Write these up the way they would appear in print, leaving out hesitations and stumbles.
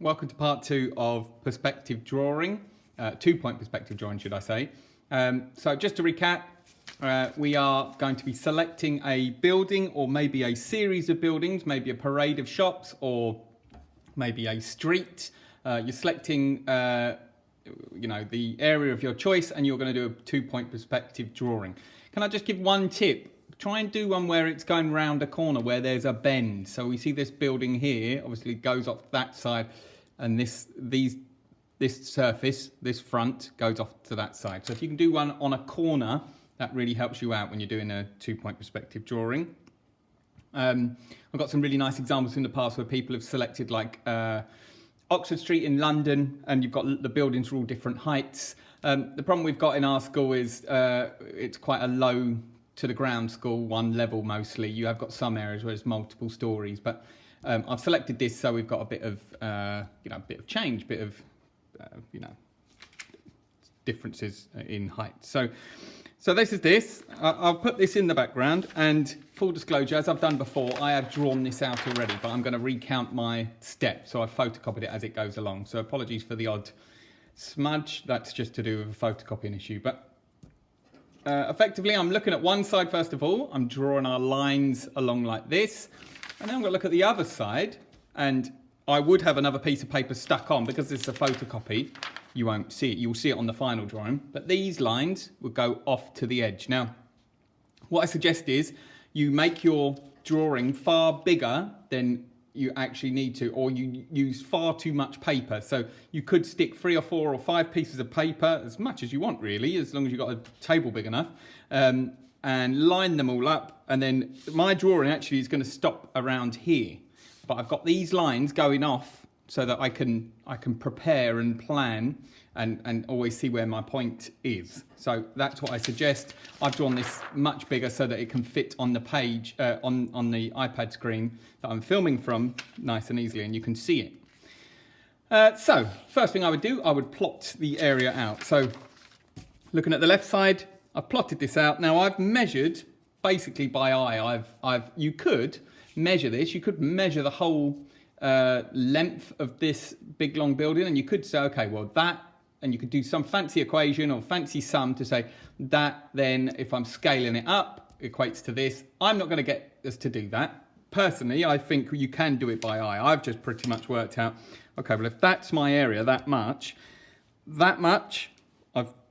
Welcome to part 2 of perspective drawing, 2-point perspective drawing should I say. So just to recap, we are going to be selecting a building or maybe a series of buildings, maybe a parade of shops or maybe a street. You're selecting the area of your choice and you're going to do a 2-point perspective drawing. Can I just give one tip? Try and do one where it's going round a corner where there's a bend. So we see this building here, obviously it goes off that side, and this surface, this front, goes off to that side. So if you can do one on a corner, that really helps you out when you're doing a 2-point perspective drawing. I've got some really nice examples in the past where people have selected like Oxford Street in London, and you've got the buildings are all different heights. The problem we've got in our school is it's quite a low to the ground school, one level mostly. You have got some areas where it's multiple stories, but I've selected this so we've got a bit of change, bit of differences in height. So this is this. I'll put this in the background, and full disclosure, as I've done before, I have drawn this out already, but I'm going to recount my steps. So I've photocopied it as it goes along. So apologies for the odd smudge. That's just to do with a photocopying issue, but effectively, I'm looking at one side first of all. I'm drawing our lines along like this. And then I'm going to look at the other side. And I would have another piece of paper stuck on because this is a photocopy. You won't see it. You'll see it on the final drawing. But these lines will go off to the edge. Now, what I suggest is you make your drawing far bigger than you actually need to, or you use far too much paper. So you could stick 3 or 4 or 5 pieces of paper, as much as you want really, as long as you've got a table big enough, and line them all up. And then my drawing actually is going to stop around here, but I've got these lines going off so that I can prepare and plan and always see where my point is. So that's what I suggest. I've drawn this much bigger so that it can fit on the page, on the iPad screen that I'm filming from nice and easily, and you can see it. So first thing I would do, I would plot the area out. So looking at the left side, I've plotted this out. Now I've measured basically by eye. You could measure this. You could measure the whole length of this big long building, and you could say, okay, well that, and you could do some fancy equation or fancy sum to say that then if I'm scaling it up equates to this. I'm not going to get us to do that. Personally, I think you can do it by eye. I've just pretty much worked out, okay, well if that's my area, that much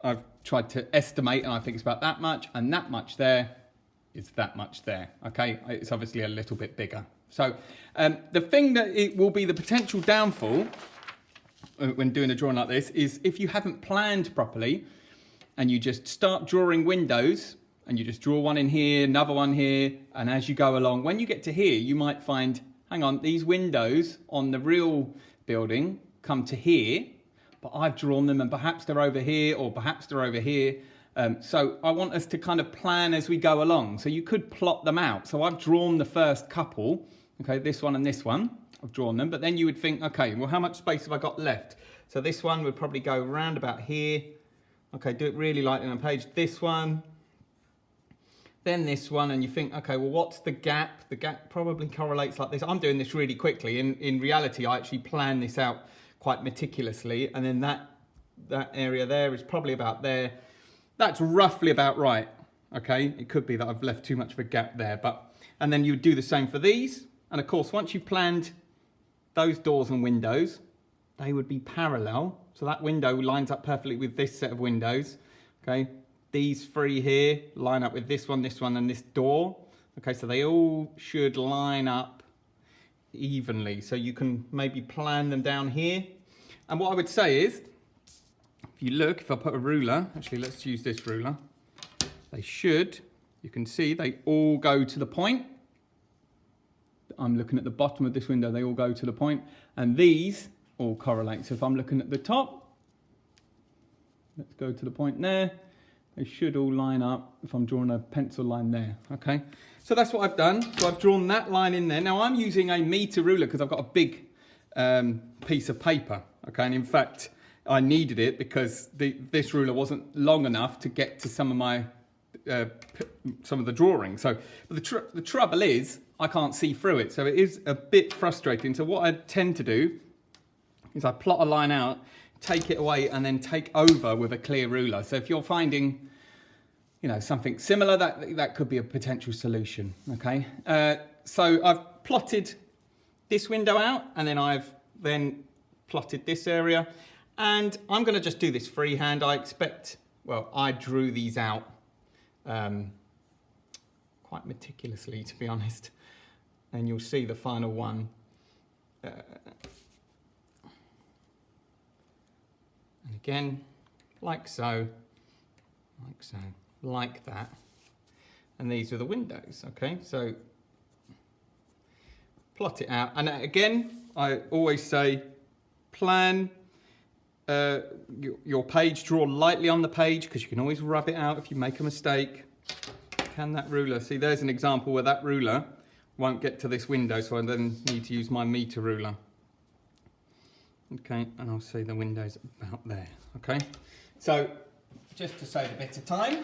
I've tried to estimate, and I think it's about that much, and that much there is that much there. Okay, it's obviously a little bit bigger. So the thing that it will be the potential downfall when doing a drawing like this is if you haven't planned properly and you just start drawing windows and you just draw one in here, another one here, and as you go along, when you get to here, you might find, hang on, these windows on the real building come to here, but I've drawn them and perhaps they're over here or perhaps they're over here. So I want us to kind of plan as we go along. So you could plot them out. So I've drawn the first couple, okay, this one and this one. I've drawn them, but then you would think, okay, well, how much space have I got left? So this one would probably go round about here. Okay, do it really lightly on a page. This one, then this one, and you think, okay, well, what's the gap? The gap probably correlates like this. I'm doing this really quickly. In reality, I actually plan this out quite meticulously, and then that area there is probably about there. That's roughly about right, okay? It could be that I've left too much of a gap there, and then you would do the same for these. And of course, once you've planned those doors and windows, they would be parallel. So that window lines up perfectly with this set of windows, okay? These 3 here line up with this one, and this door. Okay, so they all should line up evenly. So you can maybe plan them down here. And what I would say is, if you look, if I put a ruler, actually let's use this ruler. They should, you can see they all go to the point. I'm looking at the bottom of this window, they all go to the point, and these all correlate. So if I'm looking at the top, let's go to the point there. They should all line up if I'm drawing a pencil line there, okay? So that's what I've done. So I've drawn that line in there. Now I'm using a meter ruler because I've got a big piece of paper, okay? And in fact, I needed it because this ruler wasn't long enough to get to some of my some of the drawing. So the trouble is I can't see through it. So it is a bit frustrating. So what I tend to do is I plot a line out, take it away, and then take over with a clear ruler. So if you're finding, you know, something similar, that could be a potential solution, okay? So I've plotted this window out, and then I've then plotted this area, and I'm gonna just do this freehand. I expect, well, I drew these out quite meticulously, to be honest, and you'll see the final one. And again, like so, like that. And these are the windows, okay? So plot it out. And again, I always say, plan your page, draw lightly on the page, because you can always rub it out if you make a mistake. Can that ruler, see there's an example where that ruler won't get to this window, so I then need to use my meter ruler. Okay, and I'll say the window's about there, okay? So, just to save a bit of time,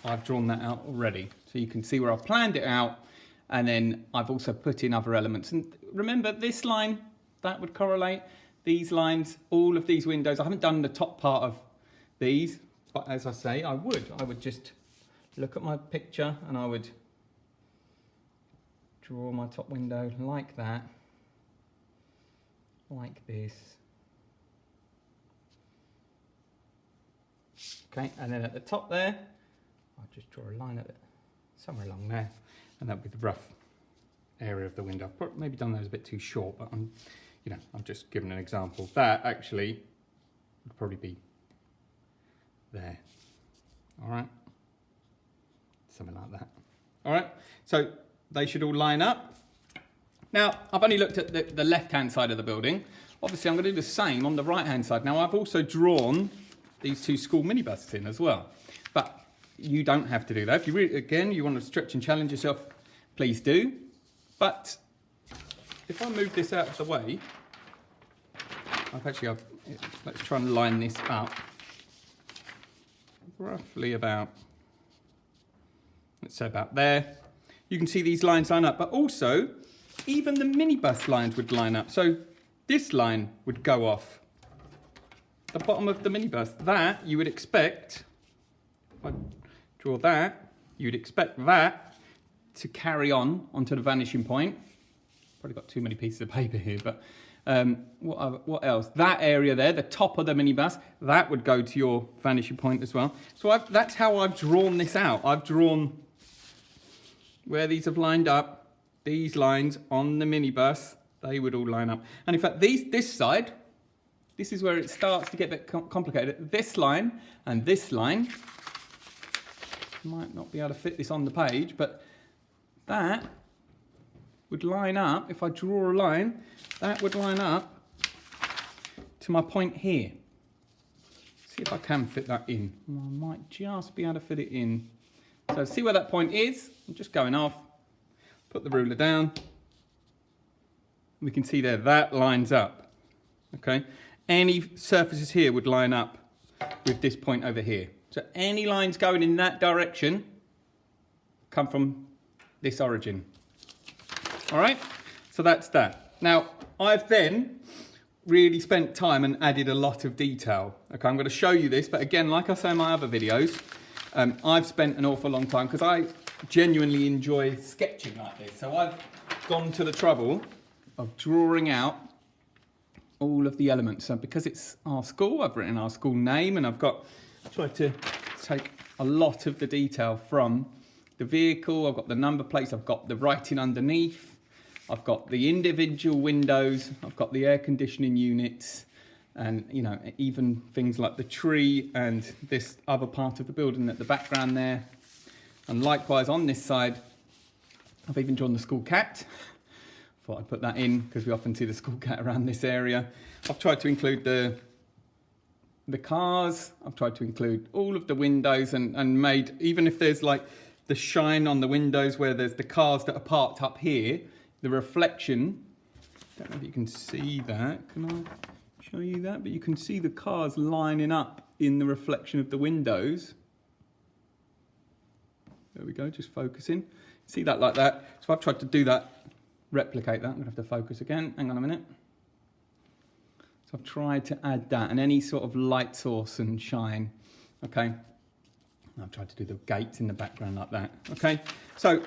I've drawn that out already. So you can see where I've planned it out, and then I've also put in other elements. And remember, this line, that would correlate. These lines, all of these windows, I haven't done the top part of these, but as I say, I would just look at my picture and I would draw my top window like that. Like this. Okay, and then at the top there, I'll just draw a line at it, somewhere along there, and that'll be the rough area of the window. I've probably maybe done those a bit too short, but I'm just giving an example. That actually would probably be there. All right, something like that. All right, so they should all line up. Now, I've only looked at the left-hand side of the building. Obviously, I'm going to do the same on the right-hand side. Now, I've also drawn these two school minibuses in as well. But you don't have to do that. If you really, again, you want to stretch and challenge yourself, please do. But if I move this out of the way, let's try and line this up. Roughly about, let's say about there. You can see these lines line up, but also, even the minibus lines would line up. So this line would go off the bottom of the minibus. That you would expect, if I draw that, you'd expect that to carry on onto the vanishing point. Probably got too many pieces of paper here, but what else? That area there, the top of the minibus, that would go to your vanishing point as well. So that's how I've drawn this out. I've drawn where these have lined up. These lines on the minibus, they would all line up. And in fact, this side, this is where it starts to get a bit complicated. This line and this line, might not be able to fit this on the page, but that would line up, if I draw a line, that would line up to my point here. See if I can fit that in. I might just be able to fit it in. So see where that point is? I'm just going off. Put the ruler down. We can see there, that lines up, okay? Any surfaces here would line up with this point over here. So any lines going in that direction come from this origin. All right, so that's that. Now, I've then really spent time and added a lot of detail. Okay, I'm gonna show you this, but again, like I say in my other videos, I've spent an awful long time because I genuinely enjoy sketching like this. So I've gone to the trouble of drawing out all of the elements. So because it's our school, I've written our school name, and I've tried to take a lot of the detail from the vehicle. I've got the number plates, I've got the writing underneath, I've got the individual windows, I've got the air conditioning units, and you know, even things like the tree and this other part of the building at the background there. And likewise on this side, I've even drawn the school cat. Thought I'd put that in because we often see the school cat around this area. I've tried to include the cars. I've tried to include all of the windows and made, even if there's like the shine on the windows where there's the cars that are parked up here, the reflection, I don't know if you can see that. Can I show you that? But you can see the cars lining up in the reflection of the windows. There we go, just focusing. See that like that? So I've tried to do that, replicate that. I'm gonna have to focus again. Hang on a minute. So So I've tried to add that and any sort of light source and shine, okay? I've tried to do the gates in the background like that, okay? So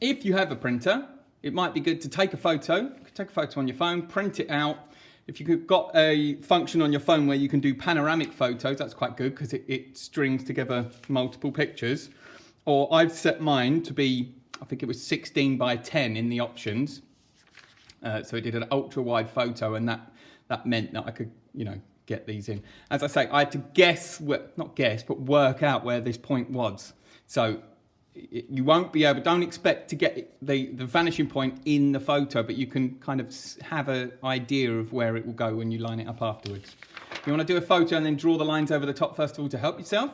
if you have a printer, it might be good to take a photo. You can take a photo on your phone, print it out. If you've got a function on your phone where you can do panoramic photos, that's quite good because it strings together multiple pictures. Or I've set mine to be, I think it was 16 by 10 in the options. So it did an ultra wide photo, and that meant that I could, get these in. As I say, I had to guess, not guess, but work out where this point was. So you won't be able, don't expect to get the vanishing point in the photo, but you can kind of have an idea of where it will go when you line it up afterwards. If you want to do a photo and then draw the lines over the top first of all to help yourself,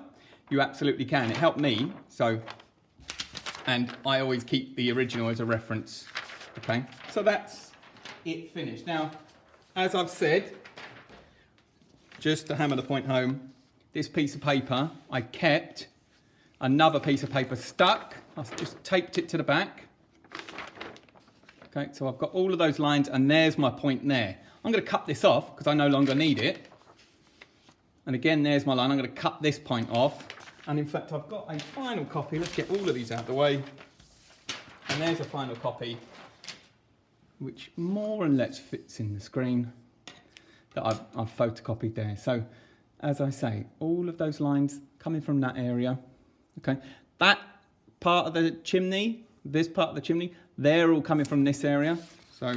you absolutely can. It helped me, and I always keep the original as a reference, okay? So that's it finished. Now, as I've said, just to hammer the point home, this piece of paper, I kept another piece of paper stuck. I just taped it to the back. Okay, so I've got all of those lines and there's my point there. I'm going to cut this off because I no longer need it. And again, there's my line. I'm going to cut this point off. And in fact, I've got a final copy. Let's get all of these out of the way. And there's a final copy, which more or less fits in the screen that I've photocopied there. So, as I say, all of those lines coming from that area. Okay, that part of the chimney, this part of the chimney, they're all coming from this area. So,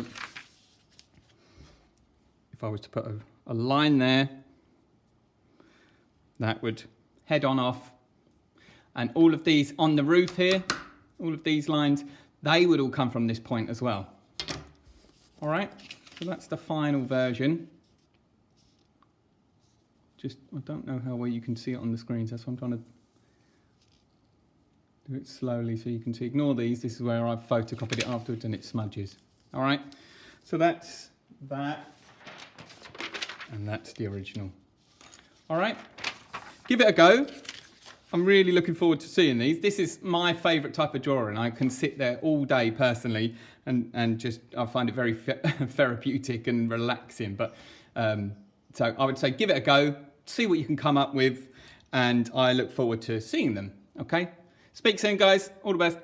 if I was to put a line there, that would head on off. And all of these on the roof here, all of these lines, they would all come from this point as well. All right, so that's the final version. I don't know how well you can see it on the screens. That's why I'm trying to do it slowly so you can see. Ignore these. This is where I've photocopied it afterwards and it smudges. All right, so that's that. And that's the original. All right, give it a go. I'm really looking forward to seeing these. This is my favourite type of drawing. I can sit there all day personally and just, I find it very therapeutic and relaxing. But so I would say give it a go, see what you can come up with, and I look forward to seeing them. Okay? Speak soon, guys. All the best.